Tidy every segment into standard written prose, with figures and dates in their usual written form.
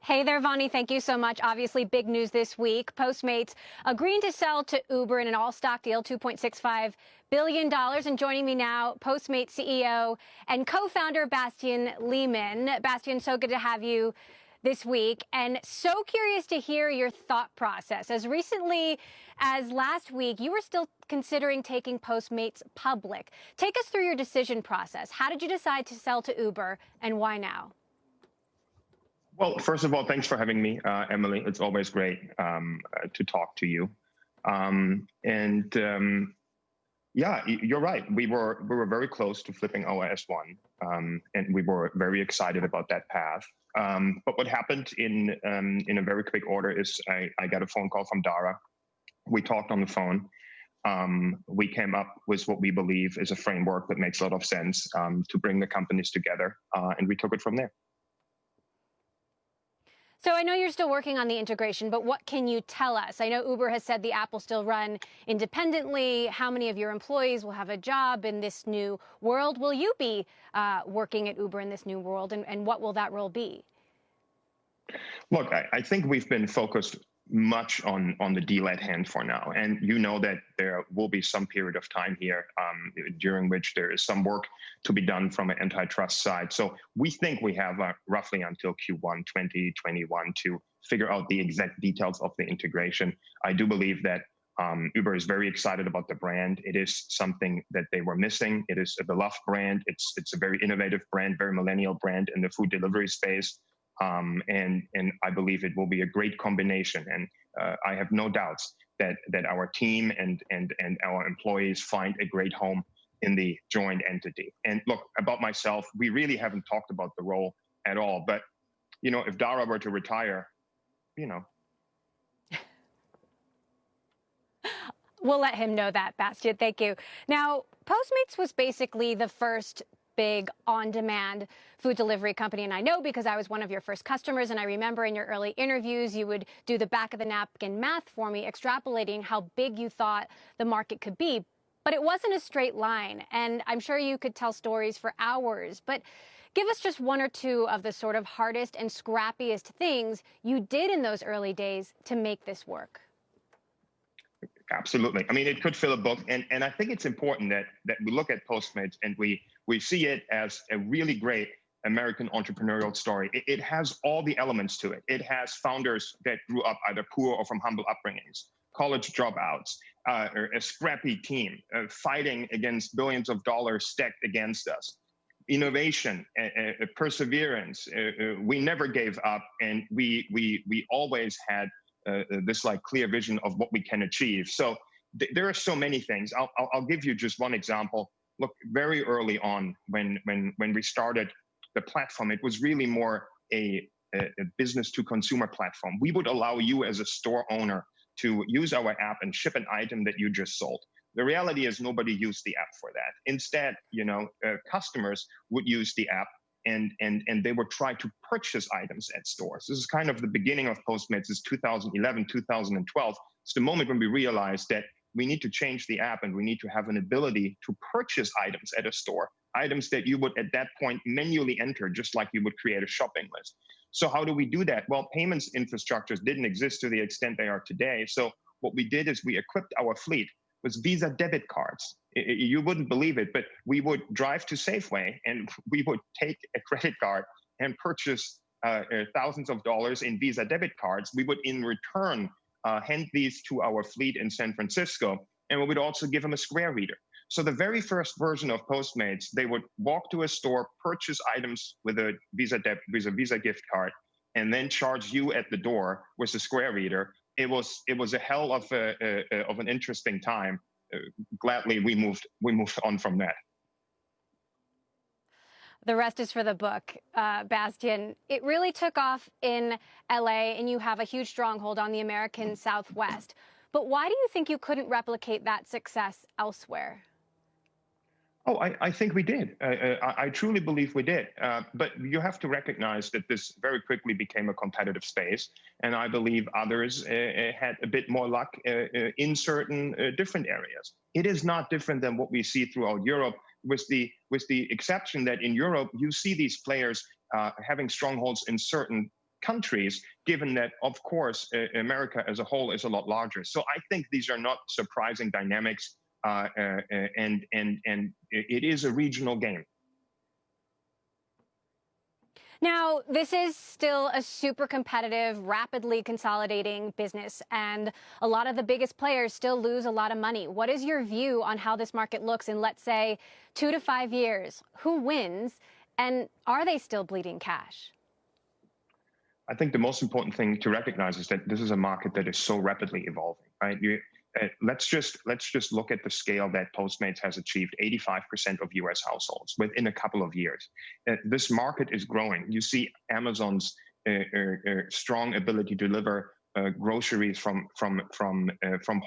Hey there, Vonnie. Thank you so much. Obviously, big news this week. Postmates agreeing to sell to Uber in an all-stock deal, $2.65 billion. And joining me now, Postmates CEO and co-founder Bastian Lehmann. Bastian, so good to have you this week. And so curious to hear your thought process. As recently as last week, you were still considering taking Postmates public. Take us through your decision process. How did you decide to sell to Uber, and why now? Well, first of all, thanks for having me, Emily. It's always great to talk to you. Yeah, you're right. We were very close to flipping our S1, and we were very excited about that path. But what happened in a very quick order is I got a phone call from Dara. We talked on the phone. We came up with what we believe is a framework that makes a lot of sense to bring the companies together, and we took it from there. So I know you're still working on the integration, but what can you tell us? I know Uber has said the app will still run independently. How many of your employees will have a job in this new world? Will you be working at Uber in this new world, and what will that role be? Look, I think we've been focused much on the deal at hand for now. And you know that there will be some period of time here during which there is some work to be done from an antitrust side. So we think we have roughly until Q1 2021 to figure out the exact details of the integration. I do believe that Uber is very excited about the brand. It is something that they were missing. It is a beloved brand. It's a very innovative brand, very millennial brand in the food delivery space. And I believe it will be a great combination. And I have no doubts that our team and our employees find a great home in the joint entity. And look, about myself, we really haven't talked about the role at all. But, you know, if Dara were to retire, you know. We'll let him know that, Bastian. Thank you. Now, Postmates was basically the first big on-demand food delivery company. And I know because I was one of your first customers, and I remember in your early interviews, you would do the back of the napkin math for me, extrapolating how big you thought the market could be. But it wasn't a straight line. And I'm sure you could tell stories for hours. But give us just one or two of the sort of hardest and scrappiest things you did in those early days to make this work. Absolutely. I mean, it could fill a book. And I think it's important that we look at Postmates and we see it as a really great American entrepreneurial story. It has all the elements to it. It has founders that grew up either poor or from humble upbringings, college dropouts, a scrappy team fighting against billions of dollars stacked against us. Innovation, perseverance. We never gave up, and we always had this like clear vision of what we can achieve. So there are so many things. I'll give you just one example. Look, very early on when we started the platform, it was really more a business to consumer platform. We would allow you as a store owner to use our app and ship an item that you just sold. The reality is nobody used the app for that. Instead, you know, customers would use the app and they would try to purchase items at stores. This is kind of the beginning of Postmates, is 2011, 2012. It's the moment when we realized that we need to change the app and we need to have an ability to purchase items at a store, items that you would at that point manually enter, just like you would create a shopping list. So how do we do that? Well, payments infrastructures didn't exist to the extent they are today. So what we did is we equipped our fleet with Visa debit cards. You wouldn't believe it, but we would drive to Safeway and we would take a credit card and purchase thousands of dollars in Visa debit cards. We would in return hand these to our fleet in San Francisco, and we would also give them a Square reader. So the very first version of Postmates, they would walk to a store, purchase items with a Visa gift card, and then charge you at the door with a Square reader. It was a hell of an interesting time. Gladly, we moved on from that. The rest is for the book, Bastian. It really took off in LA, and you have a huge stronghold on the American Southwest. But why do you think you couldn't replicate that success elsewhere? Oh, I think we did. I truly believe we did. But you have to recognize that this very quickly became a competitive space. And I believe others had a bit more luck in certain different areas. It is not different than what we see throughout Europe, with the exception that in Europe, you see these players having strongholds in certain countries, given that, of course, America as a whole is a lot larger. So I think these are not surprising dynamics, and it is a regional game. Now, this is still a super competitive, rapidly consolidating business, and a lot of the biggest players still lose a lot of money. What is your view on how this market looks in, let's say, 2 to 5 years? Who wins, and are they still bleeding cash? I think the most important thing to recognize is that this is a market that is so rapidly evolving, right? Let's just look at the scale that Postmates has achieved: 85% of U.S. households within a couple of years. This market is growing. You see Amazon's strong ability to deliver groceries from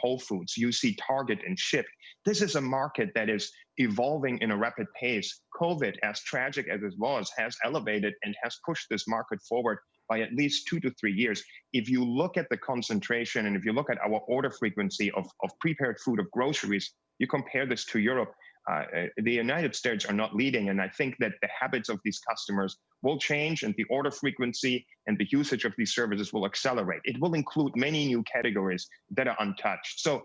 Whole Foods. You see Target and Shipt. This is a market that is evolving in a rapid pace. COVID, as tragic as it was, has elevated and has pushed this market forward by at least 2 to 3 years. If you look at the concentration and if you look at our order frequency of prepared food, of groceries, you compare this to Europe, the United States are not leading. And I think that the habits of these customers will change, and the order frequency and the usage of these services will accelerate. It will include many new categories that are untouched. So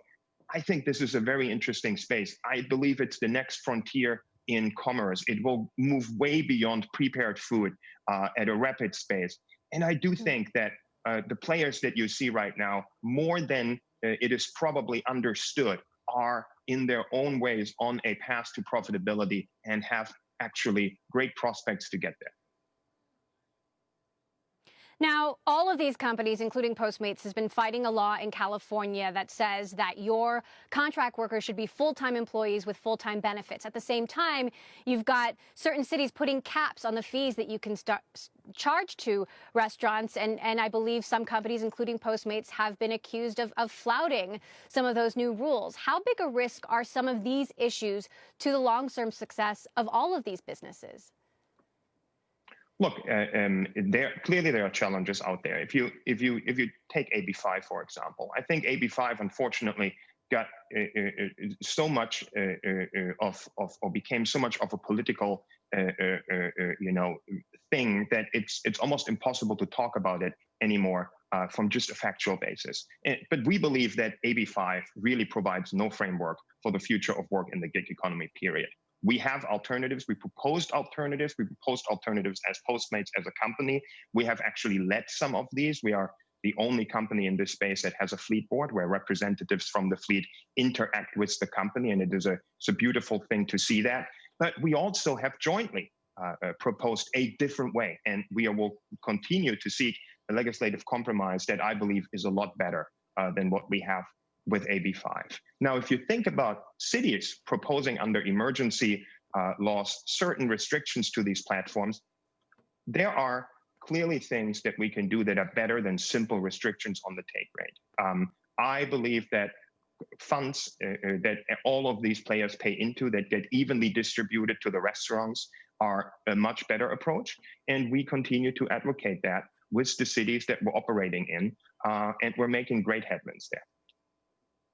I think this is a very interesting space. I believe it's the next frontier in commerce. It will move way beyond prepared food at a rapid pace. And I do think that the players that you see right now, more than it is probably understood, are in their own ways on a path to profitability and have actually great prospects to get there. Now, all of these companies, including Postmates, has been fighting a law in California that says that your contract workers should be full-time employees with full-time benefits. At the same time, you've got certain cities putting caps on the fees that you can charge to restaurants. And I believe some companies, including Postmates, have been accused of flouting some of those new rules. How big a risk are some of these issues to the long-term success of all of these businesses? Look, clearly there are challenges out there. If you take AB5, for example, I think AB5 unfortunately got so much or became so much of a political thing that it's almost impossible to talk about it anymore from just a factual basis. But we believe that AB5 really provides no framework for the future of work in the gig economy, period. We have alternatives. We proposed alternatives. We proposed alternatives as Postmates, as a company. We have actually led some of these. We are the only company in this space that has a fleet board where representatives from the fleet interact with the company, and it's a beautiful thing to see that. But we also have jointly proposed a different way, and we will continue to seek a legislative compromise that I believe is a lot better than what we have with AB5. Now, if you think about cities proposing under emergency laws certain restrictions to these platforms, there are clearly things that we can do that are better than simple restrictions on the take rate. I believe that funds that all of these players pay into that get evenly distributed to the restaurants are a much better approach. And we continue to advocate that with the cities that we're operating in, and we're making great headwinds there.